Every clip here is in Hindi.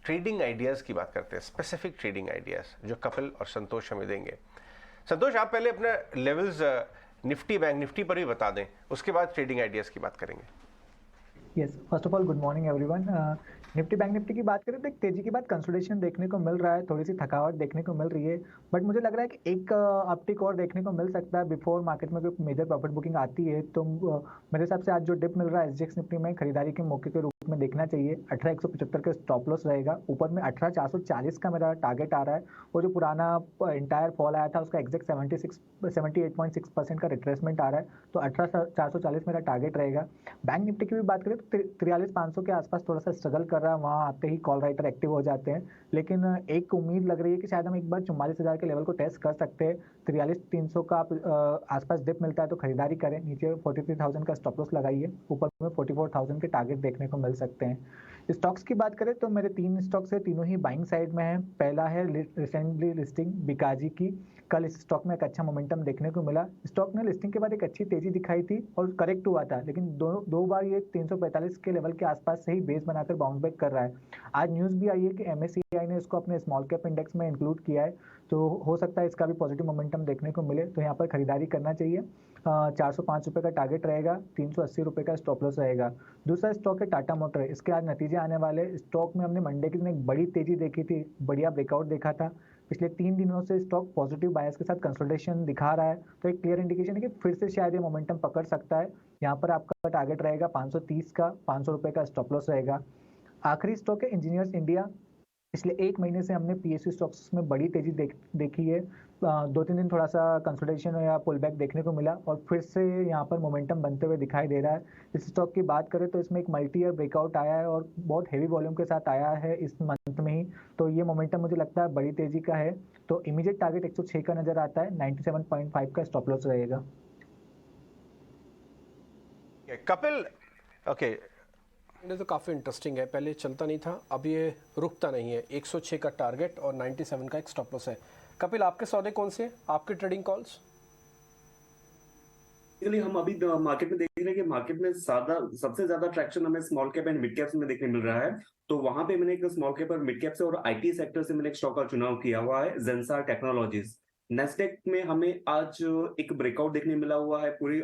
ट्रेडिंग आइडियाज़ की बात करते हैं, स्पेसिफिक ट्रेडिंग आइडियाज़ जो कपिल और संतोष हमें देंगे। संतोष, आप पहले अपना लेवल्स निफ्टी बैंक निफ्टी पर भी बता दें, उसके बाद ट्रेडिंग आइडियाज़ की बात करेंगे। Yes, first of all good morning everyone. Nifty bank Nifty की बात करें तो एक तेजी के बाद कंसोलिडेशन देखने को मिल रहा है, थोड़ी सी थकावट देखने को मिल रही है, बट मुझे लग रहा है कि एक अपटिक और देखने को मिल सकता है बिफोर मार्केट में कोई मेजर प्रॉफिट बुकिंग आती है। तो मेरे हिसाब से आज जो डिप मिल रहा है एसजीएक्स निफ्टी में खरीदारी के मौके के रूप में देखना चाहिए। 18,175 का स्टॉप लॉस रहेगा, ऊपर में 18,440 का मेरा टारगेट आ रहा है। वो जो पुराना इंटायर फॉल आया था उसका एग्जैक्ट 78.6% का रिट्रेसमेंट आ रहा है, तो 18,440 मेरा टारगेट रहेगा। बैंक निफ्टी की भी बात करें तो 43,500 के आसपास थोड़ा सा स्ट्रगल कर रहा है, वहाँ आते ही कॉल राइटर एक्टिव हो जाते हैं, लेकिन एक उम्मीद लग रही है कि शायद हम एक बार 44,000 के लेवल को टेस्ट कर सकते हैं। 43,300 का आसपास डिप मिलता है तो खरीदारी करें, नीचे 43,000 का स्टॉप लॉस लगाइए, ऊपर में 44,000 के टारगेट देखने को मिल सकते हैं। स्टॉक्स की बात करें तो मेरे 3 स्टॉक्स है, तीनों ही बाइंग साइड में है। पहला है रिसेंटली लिस्टिंग बिकाजी की, कल इस स्टॉक में एक अच्छा मोमेंटम देखने को मिला। स्टॉक ने लिस्टिंग के बाद एक अच्छी तेजी दिखाई थी और करेक्ट हुआ था, लेकिन दो बार ये 345 के लेवल के आसपास से ही बेस बनाकर बाउंस बैक कर रहा है। आज न्यूज़ भी आई है कि एमएससीआई ने इसको अपने स्मॉल कैप इंडेक्स में इंक्लूड किया है, तो हो सकता है इसका भी पॉजिटिव मोमेंटम देखने को मिले, तो यहाँ पर खरीदारी करना चाहिए। 405 रुपये का टारगेट रहेगा, 380 रुपये का स्टॉप लॉस रहेगा। दूसरा स्टॉक है टाटा मोटर, इसके आज नतीजे आने वाले। स्टॉक में हमने मंडे के दिन एक बड़ी तेजी देखी थी, बढ़िया ब्रेकआउट देखा था। पिछले 3 दिनों से स्टॉक पॉजिटिव बायस के साथ कंसोलिडेशन दिखा रहा है, तो एक क्लियर इंडिकेशन है कि फिर से शायद ये मोमेंटम पकड़ सकता है। यहाँ पर आपका टारगेट रहेगा 530 का, 500 रुपये का स्टॉप लॉस रहेगा। आखिरी स्टॉक है इंजीनियर्स इंडिया। पिछले 1 महीने से हमने पीएसयू स्टॉक्स में बड़ी तेजी देखी है। 2-3 दिन थोड़ा सा कंसोलिडेशन या पुल बैक देखने को मिला और फिर से यहाँ पर मोमेंटम बनते हुए दिखाई दे रहा है। इस स्टॉक की बात करें तो इसमें एक मल्टी ईयर ब्रेकआउट आया है और बहुत हेवी वॉल्यूम के साथ आया है इस मंथ में ही, तो ये मोमेंटम मुझे लगता है बड़ी तेजी का है। तो इमीडिएट टारगेट 106 का नजर आता है, 97.5 का स्टॉप लॉस रहेगा। कपिल, ओके, तो काफ़ी इंटरेस्टिंग है, पहले चलता नहीं था, अब ये रुकता नहीं है। 106 का टारगेट और 97 का एक स्टॉप लॉस है। कपिल, आपके सौदे कौन से हैं, आपके ट्रेडिंग कॉल्स? हम अभी मार्केट में देख रहे हैं कि मार्केट में सबसे ज्यादा ट्रैक्शन हमें small cap and mid caps में देखने मिल रहा है। तो वहां पे मैंने एक स्मॉल कैप और मिड कैप से और आईटी सेक्टर से मैंने एक स्टॉक का चुनाव किया हुआ है, जेंसार टेक्नोलॉजीज। नेस्डेक में हमें आज एक ब्रेकआउट देखने मिला हुआ है, पूरी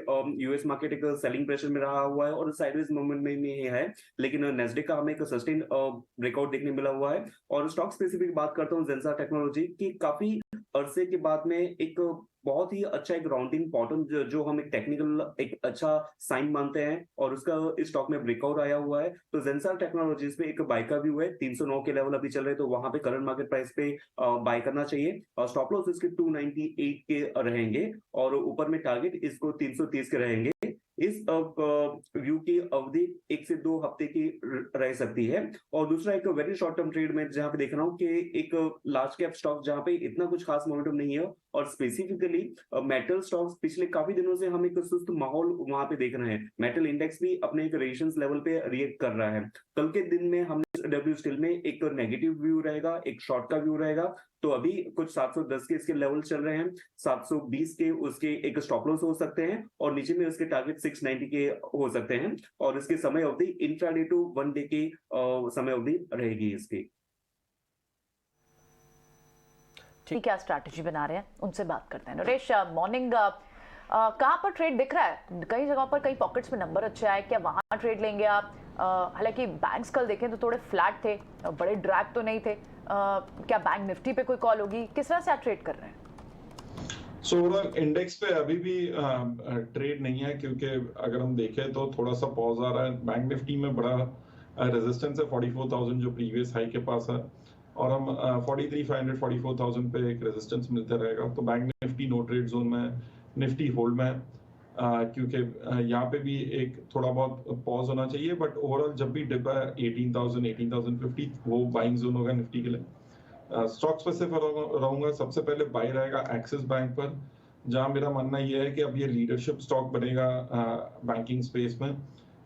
यूएस मार्केट एक सेलिंग प्रेशर में रहा हुआ है और साइडवेज मूवमेंट में ही है, लेकिन नेस्डेक का हमें एक सस्टेन ब्रेकआउट देखने मिला हुआ है। और स्टॉक स्पेसिफिक बात करता हूँ जेंसार टेक्नोलॉजी की, काफी अरसे के बाद में एक बहुत ही अच्छा एक राउंडिंग बॉटम जो हम एक टेक्निकल एक अच्छा साइन मानते हैं और उसका इस स्टॉक में ब्रेकआउट आया हुआ है। तो जेंसार टेक्नोलॉजीज पे एक बाय का व्यू है, 309 के लेवल अभी चल रहे, तो वहां पे करंट मार्केट प्राइस पे बाय करना चाहिए। और स्टॉप लॉस इसके 298 के रहेंगे और ऊपर में टारगेट इसको 330 के रहेंगे। इस व्यू की अवधि 1 से 2 हफ्ते की रह सकती है। और दूसरा एक वेरी शॉर्ट टर्म ट्रेड में जहां पे देख रहा हूं कि एक लार्ज कैप स्टॉक जहां पे इतना कुछ खास मोमेंटम नहीं है और स्पेसिफिकली मेटल स्टॉक्स पिछले काफी दिनों से हम एक सुस्त माहौल वहां पे देख रहे हैं। मेटल इंडेक्स भी अपने एक रेजिस्टेंस लेवल पे रिएक्ट कर रहा है। कल के दिन में हमने डब्ल्यू स्टील में एक नेगेटिव व्यू रहेगा, एक शॉर्ट का व्यू रहेगा। तो अभी कुछ 710 के इसके लेवल चल रहे हैं, 720 के उसके एक स्टॉप लॉस हो सकते हैं और नीचे में उसके टारगेट 690 के हो सकते हैं। और इसकी समय अवधि इंट्राडे टू 1 डे की समय अवधि रहेगी इसकी। ठीक, क्या स्ट्रैटेजी बना रहे हैं उनसे बात करते हैं। नरेश, मॉर्निंग, कहाँ पर ट्रेड दिख रहा है? कई जगहों पर कई पॉकेट्स में नंबर अच्छे आए, क्या वहां ट्रेड लेंगे आप? हालांकि बैंक्स कल देखें तो थोड़े फ्लैट थे, बड़े ड्रैग तो नहीं थे। क्या बैंक निफ्टी पे कोई कॉल होगी? किस तरह से आप ट्रेड कर रहे हैं? ओवरऑल इंडेक्स पे अभी भी ट्रेड नहीं है, क्योंकि अगर हम देखें तो थोड़ा सा पॉज आ रहा है। बैंक निफ्टी में बड़ा रेजिस्टेंस है 44,000 जो प्रीवियस हाई के पास है, और हम 43,500 44,000 पे एक रेजिस्टेंस मिलता रहेगा। तो bank Nifty no trade zone में, निफ्टी होल्ड में है, क्योंकि यहाँ पे भी एक थोड़ा बहुत पॉज होना चाहिए। बट ओवरऑल जब भी डिप है 18,000 18,050 वो बाइंग जोन होगा निफ्टी के लिए। स्टॉक स्पेसिफिक रहूंगा, सबसे पहले बाय रहेगा एक्सिस बैंक पर, जहां मेरा मानना यह है कि अब ये लीडरशिप स्टॉक बनेगा बैंकिंग स्पेस में,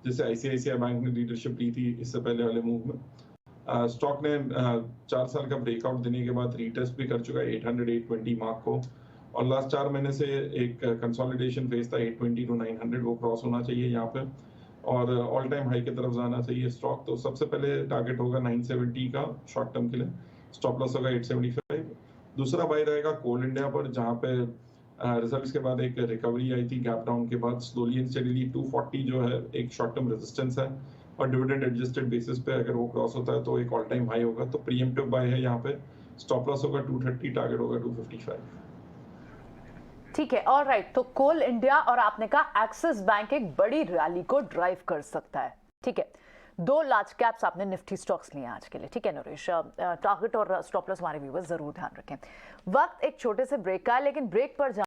जैसे आईसीआईसीआई बैंक ने लीडरशिप ली थी इससे पहले वाले मूव में। स्टॉक ने 4 साल का ब्रेकआउट देने के बाद रीटेस्ट भी कर चुका है 800-820 मार्क को, और लास्ट 4 महीने से एक कंसोलिडेशन फेज था 820 to 900, वो क्रॉस होना चाहिए यहाँ पे। और ऑल टाइम हाई की तरफ जाना चाहिए स्टॉक। तो सबसे पहले टारगेट होगा 970 का शॉर्ट टर्म के लिए, स्टॉप लॉस होगा 875। दूसरा बाय रहेगा कोल इंडिया पर, जहां पे रिजल्ट्स के बाद एक रिकवरी आई थी गैप डाउन के बाद, स्लोली एंड स्टेडीली 240 जो है एक शॉर्ट टर्म रेजिस्टेंस है, और डिविडेंड एडजस्टेड बेसिस पे अगर वो क्रॉस होता है तो एक ऑल टाइम हाई होगा। तो प्रीएम्प्टिव बाय है यहाँ पे, स्टॉप लॉस होगा 230, टारगेट होगा 255। ठीक है, ऑल राइट। तो कोल इंडिया और आपने कहा एक्सिस बैंक एक बड़ी रैली को ड्राइव कर सकता है। ठीक है, 2 लार्ज कैप्स आपने निफ्टी स्टॉक्स लिए आज के लिए। ठीक है नरेश, टारगेट और स्टॉप लॉस हमारे व्यूअर्स जरूर ध्यान रखें। वक्त एक छोटे से ब्रेक का है, लेकिन ब्रेक पर